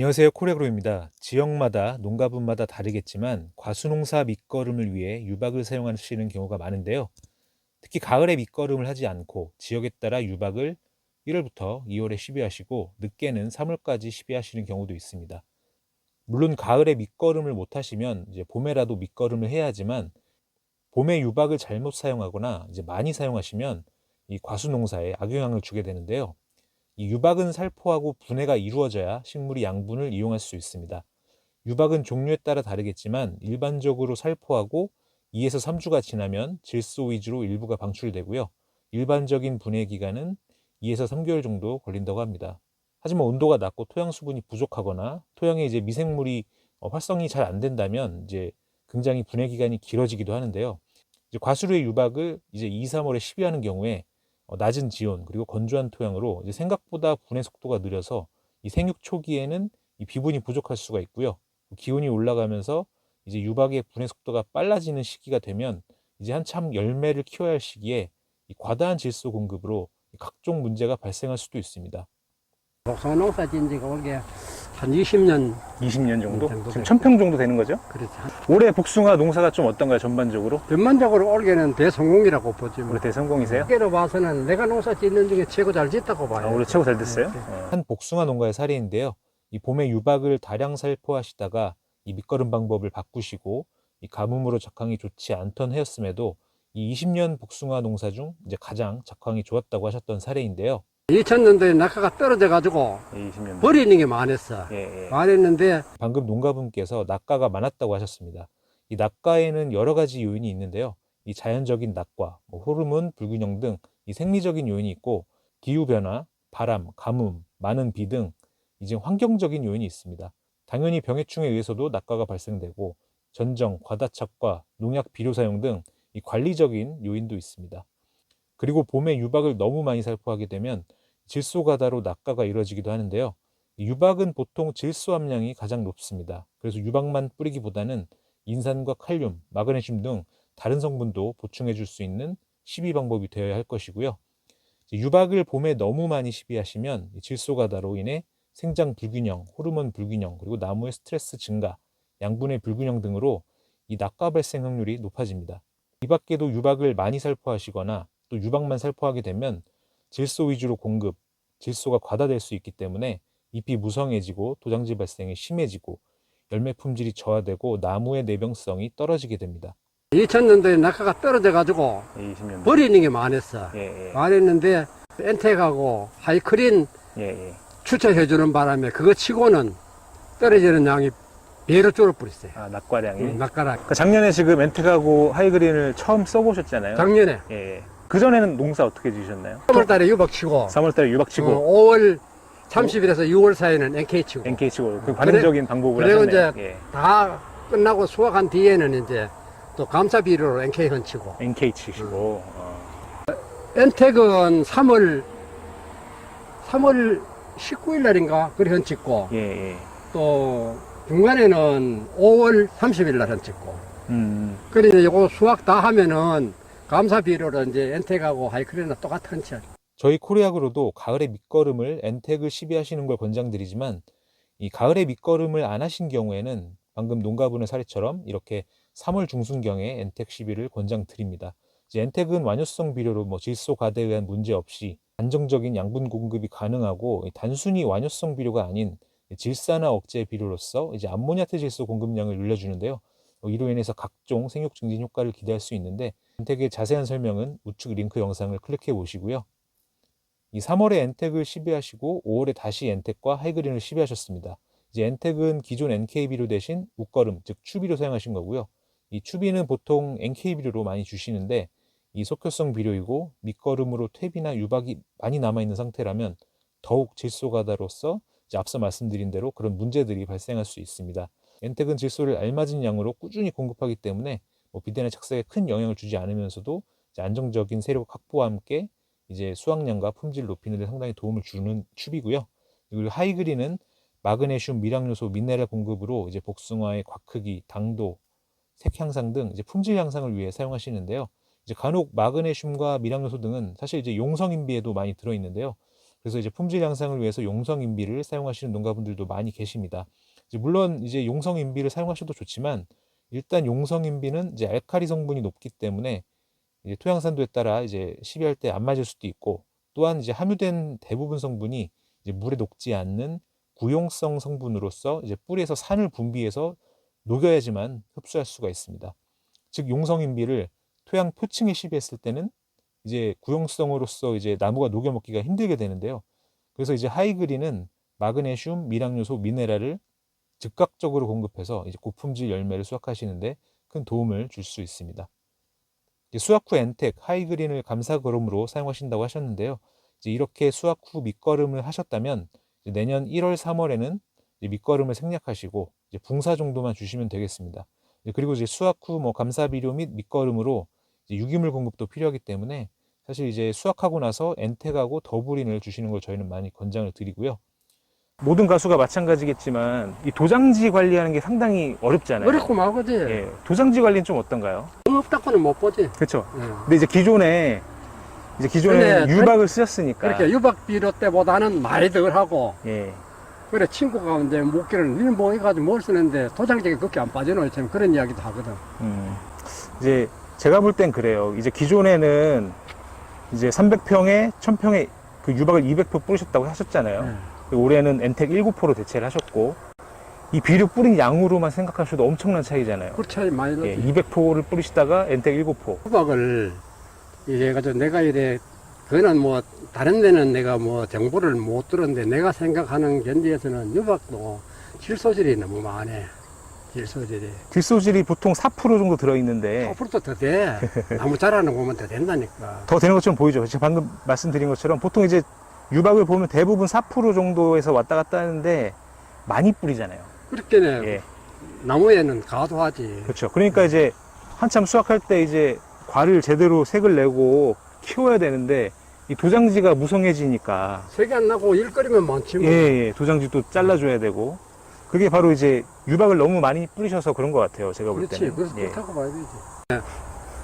안녕하세요. 코레그로입니다. 지역마다 농가분마다 다르겠지만 과수농사 밑거름을 위해 유박을 사용하시는 경우가 많은데요. 특히 가을에 밑거름을 하지 않고 지역에 따라 유박을 1월부터 2월에 시비하시고 늦게는 3월까지 시비하시는 경우도 있습니다. 물론 가을에 밑거름을 못 하시면 이제 봄에라도 밑거름을 해야 하지만 봄에 유박을 잘못 사용하거나 이제 많이 사용하시면 이 과수농사에 악영향을 주게 되는데요. 이 유박은 살포하고 분해가 이루어져야 식물이 양분을 이용할 수 있습니다. 유박은 종류에 따라 다르겠지만 일반적으로 살포하고 2에서 3주가 지나면 질소 위주로 일부가 방출되고요. 일반적인 분해 기간은 2에서 3개월 정도 걸린다고 합니다. 하지만 온도가 낮고 토양 수분이 부족하거나 토양에 이제 미생물이 활성이 잘 안 된다면 이제 굉장히 분해 기간이 길어지기도 하는데요. 이제 과수류의 유박을 이제 2, 3월에 시비하는 경우에 낮은 지온 그리고 건조한 토양으로 이제 생각보다 분해 속도가 느려서 이 생육 초기에는 이 비분이 부족할 수가 있고요. 기온이 올라가면서 이제 유박의 분해 속도가 빨라지는 시기가 되면 이제 한참 열매를 키워야 할 시기에 이 과다한 질소 공급으로 각종 문제가 발생할 수도 있습니다. 복숭아 농사 지은 지가 올게 한 20년 20년 정도? 정도 지금 됐어요. 1000평 정도 되는 거죠? 그렇지. 올해 복숭아 농사가 좀 어떤가요, 전반적으로? 전반적으로 올해는 대성공이라고 보지 뭐. 올해 대성공이세요? 올해로 봐서는 내가 농사 짓는 중에 최고 잘 짓다고 봐요. 올해 최고 잘 됐어요? 네. 한 복숭아 농가의 사례인데요. 이 봄에 유박을 다량 살포하시다가 이 밑거름 방법을 바꾸시고 이 가뭄으로 작황이 좋지 않던 해였음에도 이 20년 복숭아 농사 중 이제 가장 작황이 좋았다고 하셨던 사례인데요. 2000년도에 낙하가 떨어져가지고 20년. 버리는 게 많았어. 많았는데 방금 농가분께서 낙가가 많았다고 하셨습니다. 이 낙가에는 여러 가지 요인이 있는데요. 이 자연적인 낙과, 호르몬 불균형 등 이 생리적인 요인이 있고 기후 변화, 바람, 가뭄, 많은 비 등 이제 환경적인 요인이 있습니다. 당연히 병해충에 의해서도 낙가가 발생되고 전정, 과다착과, 농약 비료 사용 등 이 관리적인 요인도 있습니다. 그리고 봄에 유박을 너무 많이 살포하게 되면 질소 가다로 낙가가 이루어지기도 하는데요. 유박은 보통 질소 함량이 가장 높습니다. 그래서 유박만 뿌리기보다는 인산과 칼륨, 마그네슘 등 다른 성분도 보충해 줄 수 있는 시비 방법이 되어야 할 것이고요. 유박을 봄에 너무 많이 시비하시면 질소 가다로 인해 생장 불균형, 호르몬 불균형, 그리고 나무의 스트레스 증가, 양분의 불균형 등으로 이 낙가 발생 확률이 높아집니다. 이 밖에도 유박을 많이 살포하시거나 또 유박만 살포하게 되면 질소 위주로 공급, 질소가 과다될 수 있기 때문에 잎이 무성해지고 도장지 발생이 심해지고 열매 품질이 저하되고 나무의 내병성이 떨어지게 됩니다. 2000년도에 낙하가 떨어져가지고 20년. 버리는 게 많았어. 예. 많았는데 엔텍하고 하이크린 추천해주는 바람에 그거 치고는 떨어지는 양이 배로 줄어버렸어요. 아, 낙과량이. 낙가라. 그러니까 작년에 지금 엔텍하고 하이그린을 처음 써보셨잖아요. 작년에 예. 그 전에는 농사 어떻게 지으셨나요? 3월달에 유박 치고 3월달에 유박 치고 5월 30일에서 6월 사이에는 NK 치고 NK 치고 그 관행적인 방법을 그리고 하셨네요. 이제 다 끝나고 수확한 뒤에는 이제 또 감사 비료로 NK 헌치고 NK 치시고. 엔텍은 3월 19일 날인가 그래 헌치고 예. 또 중간에는 5월 30일 날 헌치고 그래 이제 요거 수확 다 하면은 감사 비료로 이제 엔텍하고 하이크린이나 똑같은 헌치. 저희 코리아그로도 가을에 밑거름을 엔텍을 시비하시는 걸 권장드리지만 이 가을에 밑거름을 안 하신 경우에는 방금 농가분의 사례처럼 이렇게 3월 중순경에 엔텍 시비를 권장드립니다. 이제 엔텍은 완효성 비료로 질소 가대에 의한 문제 없이 안정적인 양분 공급이 가능하고 단순히 완효성 비료가 아닌 질산화 억제 비료로서 이제 암모니아트 질소 공급량을 늘려주는데요. 이로 인해서 각종 생육 증진 효과를 기대할 수 있는데 엔텍의 자세한 설명은 우측 링크 영상을 클릭해 보시고요. 이 3월에 엔텍을 시비하시고 5월에 다시 엔텍과 하이그린을 시비하셨습니다. 이제 엔텍은 기존 NK 비료 대신 웃거름, 즉 추비료 사용하신 거고요. 이 추비는 보통 NK 비료로 많이 주시는데 이 속효성 비료이고 밑거름으로 퇴비나 유박이 많이 남아있는 상태라면 더욱 질소 가다로서 이제 앞서 말씀드린 대로 그런 문제들이 발생할 수 있습니다. 엔텍은 질소를 알맞은 양으로 꾸준히 공급하기 때문에 비대나 착색에 큰 영향을 주지 않으면서도 이제 안정적인 세력 확보와 함께 이제 수확량과 품질 높이는 데 상당히 도움을 주는 추비고요. 그리고 하이그린은 마그네슘, 미량요소, 미네랄 공급으로 이제 복숭아의 곽크기, 당도, 색 향상 등 이제 품질 향상을 위해 사용하시는데요. 이제 간혹 마그네슘과 미량요소 등은 사실 이제 용성인비에도 많이 들어있는데요. 그래서 이제 품질 향상을 위해서 용성 인비를 사용하시는 농가분들도 많이 계십니다. 이제 물론 이제 용성 인비를 사용하셔도 좋지만 일단 용성 인비는 이제 알칼리 성분이 높기 때문에 이제 토양 산도에 따라 이제 시비할 때 안 맞을 수도 있고, 또한 이제 함유된 대부분 성분이 이제 물에 녹지 않는 구용성 성분으로서 이제 뿌리에서 산을 분비해서 녹여야지만 흡수할 수가 있습니다. 즉 용성 인비를 토양 표층에 시비했을 때는 이제 구용성으로서 이제 나무가 녹여 먹기가 힘들게 되는데요. 그래서 이제 하이그린은 마그네슘, 미량요소, 미네랄을 즉각적으로 공급해서 이제 고품질 열매를 수확하시는데 큰 도움을 줄 수 있습니다. 수확 후 엔텍, 하이그린을 감사거름으로 사용하신다고 하셨는데요. 이제 이렇게 수확 후 밑거름을 하셨다면 이제 내년 1월, 3월에는 밑거름을 생략하시고 이제 붕사 정도만 주시면 되겠습니다. 그리고 이제 수확 후 뭐 감사비료 및 밑거름으로 이제 유기물 공급도 필요하기 때문에 사실 이제 수확하고 나서 엔텍하고 더블인을 주시는 걸 저희는 많이 권장을 드리고요. 모든 가수가 마찬가지겠지만 이 도장지 관리하는 게 상당히 어렵잖아요. 어렵고 말고지. 예, 도장지 관리는 좀 어떤가요? 없다고는 못 보지. 그렇죠. 예. 근데 이제 기존에 근데 유박을 쓰셨으니까. 그렇게 유박 비료 때보다는 많이 덜 하고. 예. 그래 친구가 이제 목기를 니는 뭐 해가지고 뭘 쓰는데 도장지가 그렇게 안 빠져나올 참 그런 이야기도 하거든. 이제 제가 볼 땐 그래요. 이제 기존에는 이제 300평에 1000평에 그 유박을 200포 뿌리셨다고 하셨잖아요. 올해는 엔텍 19포로 대체를 하셨고, 이 비료 뿌린 양으로만 생각하셔도 엄청난 차이잖아요. 그 차이 많이 나지. 예, 200포를 뿌리시다가 엔텍 19포. 유박을 이제 가지고 내가 이래 그거는 뭐 다른 데는 내가 뭐 정보를 못 들었는데 내가 생각하는 견지에서는 유박도 질소질이 너무 많네. 질소질이. 질소질이 보통 4% 정도 들어있는데 4%도 더 돼. 나무 자라는 거 보면 더 된다니까. 더 되는 것처럼 보이죠. 제가 방금 말씀드린 것처럼 보통 이제 유박을 보면 대부분 4% 정도에서 왔다 갔다 하는데 많이 뿌리잖아요. 그렇게네. 예. 나무에는 가도하지. 그렇죠. 그러니까 이제 한참 수확할 때 이제 과를 제대로 색을 내고 키워야 되는데 이 도장지가 무성해지니까 색이 안 나고 일거리면 많지 뭐. 예, 도장지도 잘라줘야 되고, 그게 바로 이제 유박을 너무 많이 뿌리셔서 그런 것 같아요. 제가 볼 그렇지. 때는. 그래서 예. 그렇다고 봐야 되지.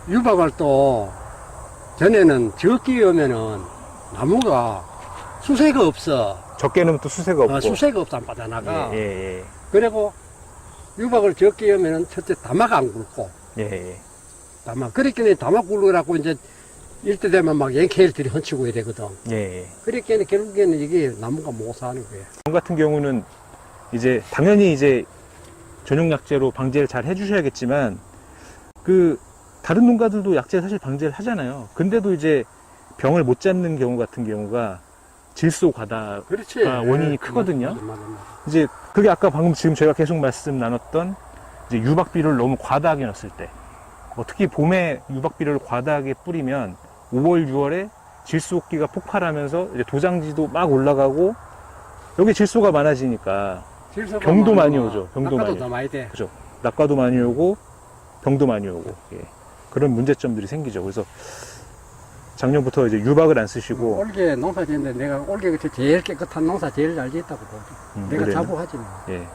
유박을 또 전에는 적기 오면은 나무가 수세가 없어. 적게 넣으면 또 수세가 없고. 수세가 없어 안 빠져나가. 예. 그리고 유박을 적게 오면은 첫째 다마가 안 굵고. 예. 다마. 그렇게 다마 굵으라고 이제 일때 되면 막 연케일들이 얹히고 해야 되거든. 예. 그렇게 결국에는 이게 나무가 못 사는 거야. 저 같은 경우는 이제 당연히 이제 전용 약재로 방제를 잘 해주셔야겠지만, 그 다른 농가들도 약재 사실 방제를 하잖아요. 근데도 이제 병을 못 잡는 경우 같은 경우가 질소 과다가 그렇지. 원인이 크거든요. 맞아. 이제 그게 아까 방금 지금 저희가 계속 말씀 나눴던 이제 유박 비료를 너무 과다하게 넣었을 때, 특히 봄에 유박 비료를 과다하게 뿌리면 5월, 6월에 질소기가 폭발하면서 이제 도장지도 막 올라가고, 여기 질소가 많아지니까 병도 많이 오죠. 병도 많이. 더 많이 돼. 그죠. 낙과도 많이 오고 병도 많이 오고, 예. 그런 문제점들이 생기죠. 그래서 작년부터 이제 유박을 안 쓰시고. 올게 농사 짓는데 내가 올게 제일 깨끗한 농사 제일 잘 짓다고 보지. 내가 올해는? 자부하지 뭐. 예.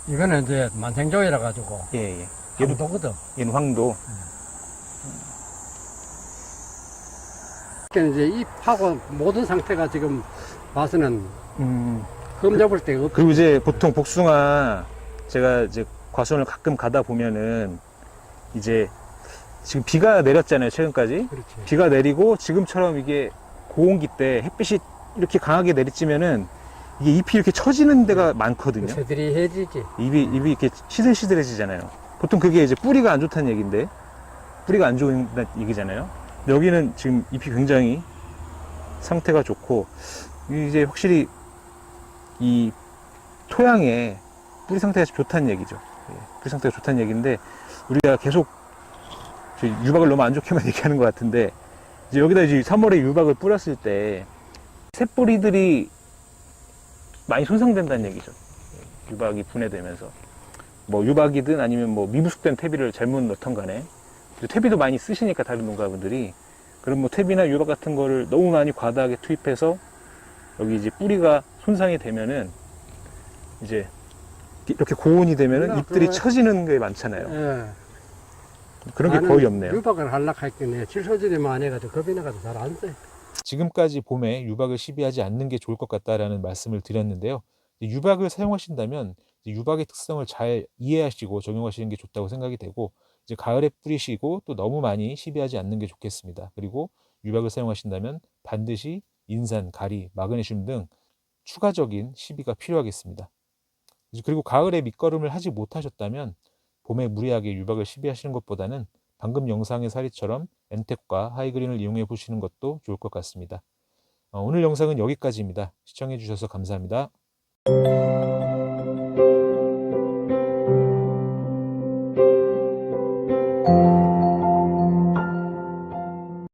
이거는 이제 만생종이라 가지고 예. 황도거든. 얘는 황도. 그러니까 이제 잎하고 모든 상태가 지금 봐서는 흠 잡을 데가 없고. 그리고 이제 보통 복숭아, 제가 이제 과수원을 가끔 가다 보면은 이제 지금 비가 내렸잖아요, 최근까지. 그렇지. 비가 내리고 지금처럼 이게 고온기 때 햇빛이 이렇게 강하게 내리쬐면은 이게 잎이 이렇게 처지는 데가 많거든요. 새들이 해지지. 잎이 이렇게 시들시들해지잖아요. 보통 그게 이제 뿌리가 안 좋다는 얘기인데, 뿌리가 안 좋은 얘기잖아요. 근데 여기는 지금 잎이 굉장히 상태가 좋고, 이제 확실히 이 토양에 뿌리 상태가 좋다는 얘기죠. 예, 뿌리 상태가 좋다는 얘기인데, 우리가 계속 유박을 너무 안 좋게만 얘기하는 것 같은데, 이제 여기다 이제 3월에 유박을 뿌렸을 때 새뿌리들이 많이 손상된다는 얘기죠. 유박이 분해되면서, 뭐 유박이든 아니면 뭐 미부숙된 퇴비를 잘못 넣던 간에, 퇴비도 많이 쓰시니까 다른 농가분들이, 그럼 뭐 퇴비나 유박 같은 거를 너무 많이 과다하게 투입해서 여기 이제 뿌리가 손상이 되면은 이제 이렇게 고온이 되면은 잎들이 처지는 게 많잖아요. 예. 그런 게 거의 없네요. 유박을 하려고 했더니 질소질이 많이 해가지고 겁이 나가지고 잘 안 써. 지금까지 봄에 유박을 시비하지 않는 게 좋을 것 같다라는 말씀을 드렸는데요. 유박을 사용하신다면 유박의 특성을 잘 이해하시고 적용하시는 게 좋다고 생각이 되고, 이제 가을에 뿌리시고 또 너무 많이 시비하지 않는 게 좋겠습니다. 그리고 유박을 사용하신다면 반드시 인산, 가리, 마그네슘 등 추가적인 시비가 필요하겠습니다. 그리고 가을에 밑거름을 하지 못하셨다면 봄에 무리하게 유박을 시비하시는 것보다는 방금 영상의 사례처럼 엔텍과 하이그린을 이용해 보시는 것도 좋을 것 같습니다. 오늘 영상은 여기까지입니다. 시청해 주셔서 감사합니다.